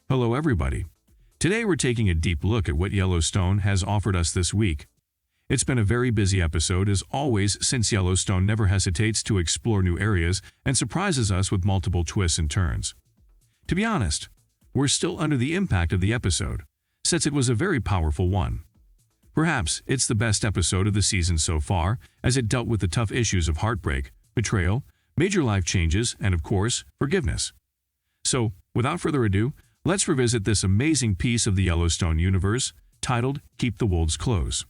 Hello everybody. Today we're taking a deep look at what Yellowstone has offered us this week. It's been a very busy episode as always, since Yellowstone never hesitates to explore new areas and surprises us with multiple twists and turns. To be honest, we're still under the impact of the episode, since it was a very powerful one. Perhaps it's the best episode of the season so far, as it dealt with the tough issues of heartbreak, betrayal, major life changes, and of course, forgiveness. So, without further ado, let's revisit this amazing piece of the Yellowstone universe, titled Keep the Wolves Close.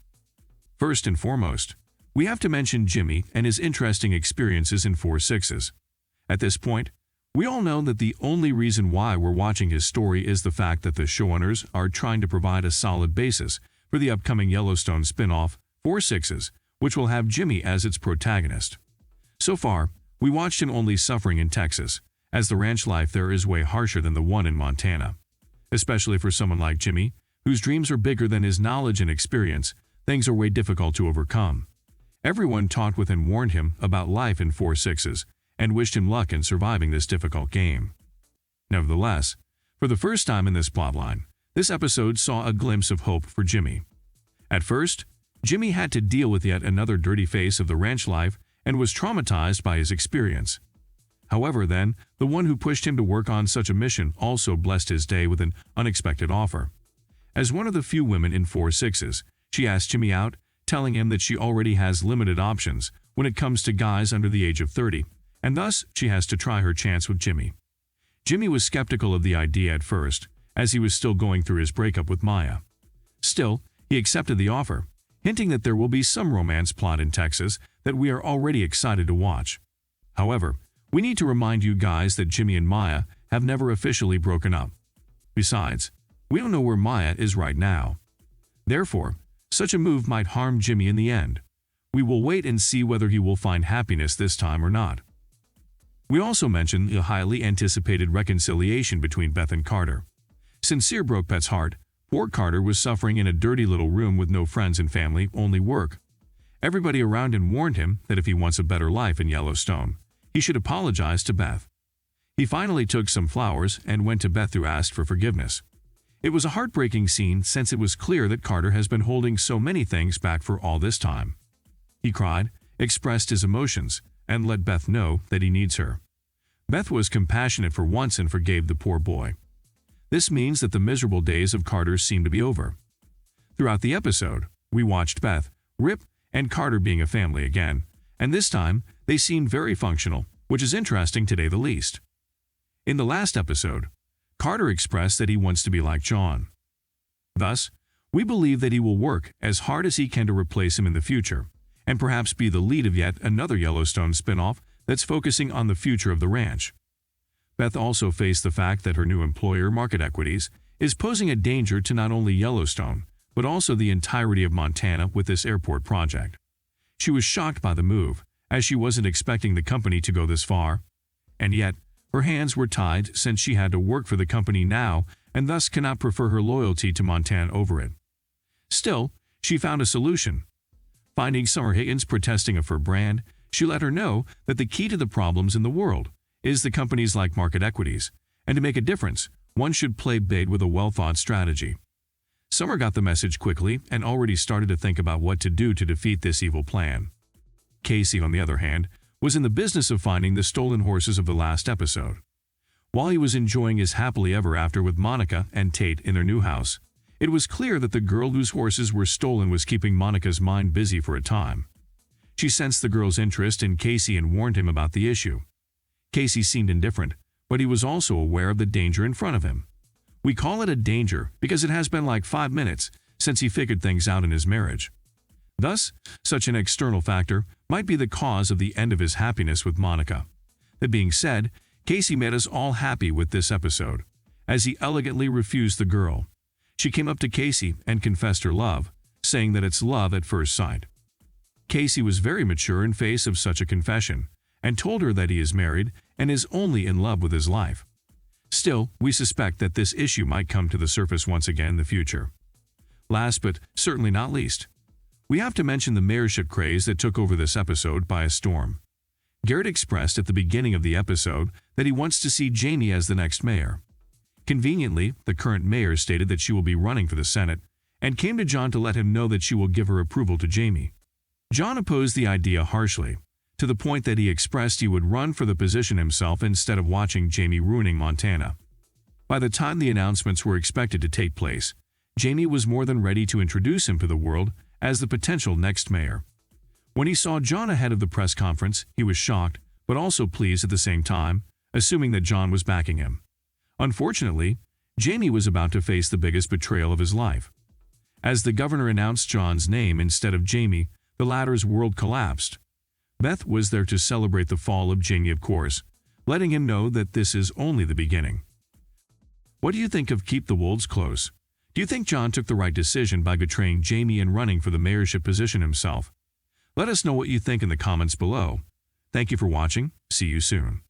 First and foremost, we have to mention Jimmy and his interesting experiences in 4/6s. At this point, we all know that the only reason why we're watching his story is the fact that the showrunners are trying to provide a solid basis for the upcoming Yellowstone spin-off, 4/6s, which will have Jimmy as its protagonist. So far, we watched him only suffering in Texas, as the ranch life there is way harsher than the one in Montana. Especially for someone like Jimmy, whose dreams are bigger than his knowledge and experience, things are way difficult to overcome. Everyone talked with and warned him about life in 4/6s, and wished him luck in surviving this difficult game. Nevertheless, for the first time in this plotline, this episode saw a glimpse of hope for Jimmy. At first, Jimmy had to deal with yet another dirty face of the ranch life and was traumatized by his experience. However, then, the one who pushed him to work on such a mission also blessed his day with an unexpected offer. As one of the few women in 4/6s, she asked Jimmy out, telling him that she already has limited options when it comes to guys under the age of 30, and thus she has to try her chance with Jimmy. Jimmy was skeptical of the idea at first, as he was still going through his breakup with Maya. Still, he accepted the offer, hinting that there will be some romance plot in Texas that we are already excited to watch. However, we need to remind you guys that Jimmy and Maya have never officially broken up. Besides, we don't know where Maya is right now. Therefore, such a move might harm Jimmy in the end. We will wait and see whether he will find happiness this time or not. We also mentioned the highly anticipated reconciliation between Beth and Carter. Sincere broke Beth's heart. Poor Carter was suffering in a dirty little room with no friends and family, only work. Everybody around him warned him that if he wants a better life in Yellowstone, he should apologize to Beth. He finally took some flowers and went to Beth to ask for forgiveness. It was a heartbreaking scene since it was clear that Carter has been holding so many things back for all this time. He cried, expressed his emotions, and let Beth know that he needs her. Beth was compassionate for once and forgave the poor boy. This means that the miserable days of Carter seem to be over. Throughout the episode, we watched Beth, Rip, and Carter being a family again, and this time they seemed very functional, which is interesting to say the least. In the last episode, Carter expressed that he wants to be like John. Thus, we believe that he will work as hard as he can to replace him in the future, and perhaps be the lead of yet another Yellowstone spin-off that's focusing on the future of the ranch. Beth also faced the fact that her new employer, Market Equities, is posing a danger to not only Yellowstone, but also the entirety of Montana with this airport project. She was shocked by the move, as she wasn't expecting the company to go this far. And yet, her hands were tied since she had to work for the company now and thus cannot prefer her loyalty to Montana over it. Still, she found a solution. Finding Summer Higgins protesting of her brand, she let her know that the key to the problems in the world is the companies like Market Equities, and to make a difference, one should play big with a well-thought strategy. Summer got the message quickly and already started to think about what to do to defeat this evil plan. Casey, on the other hand, was in the business of finding the stolen horses of the last episode. While he was enjoying his happily ever after with Monica and Tate in their new house, it was clear that the girl whose horses were stolen was keeping Monica's mind busy for a time. She sensed the girl's interest in Casey and warned him about the issue. Casey seemed indifferent, but he was also aware of the danger in front of him. We call it a danger because it has been like 5 minutes since he figured things out in his marriage. Thus, such an external factor might be the cause of the end of his happiness with Monica. That being said, Casey made us all happy with this episode, as he elegantly refused the girl. She came up to Casey and confessed her love, saying that it's love at first sight. Casey was very mature in face of such a confession, and told her that he is married and is only in love with his life. Still, we suspect that this issue might come to the surface once again in the future. Last but certainly not least, we have to mention the mayorship craze that took over this episode by a storm. Garrett expressed at the beginning of the episode that he wants to see Jamie as the next mayor. Conveniently, the current mayor stated that she will be running for the Senate, and came to John to let him know that she will give her approval to Jamie. John opposed the idea harshly, to the point that he expressed he would run for the position himself instead of watching Jamie ruining Montana. By the time the announcements were expected to take place, Jamie was more than ready to introduce him to the world as the potential next mayor. When he saw John ahead of the press conference, he was shocked, but also pleased at the same time, assuming that John was backing him. Unfortunately, Jamie was about to face the biggest betrayal of his life. As the governor announced John's name instead of Jamie, the latter's world collapsed. Beth was there to celebrate the fall of Jamie, of course, letting him know that this is only the beginning. What do you think of Keep the Wolves Close? Do you think John took the right decision by betraying Jamie and running for the mayorship position himself? Let us know what you think in the comments below. Thank you for watching. See you soon.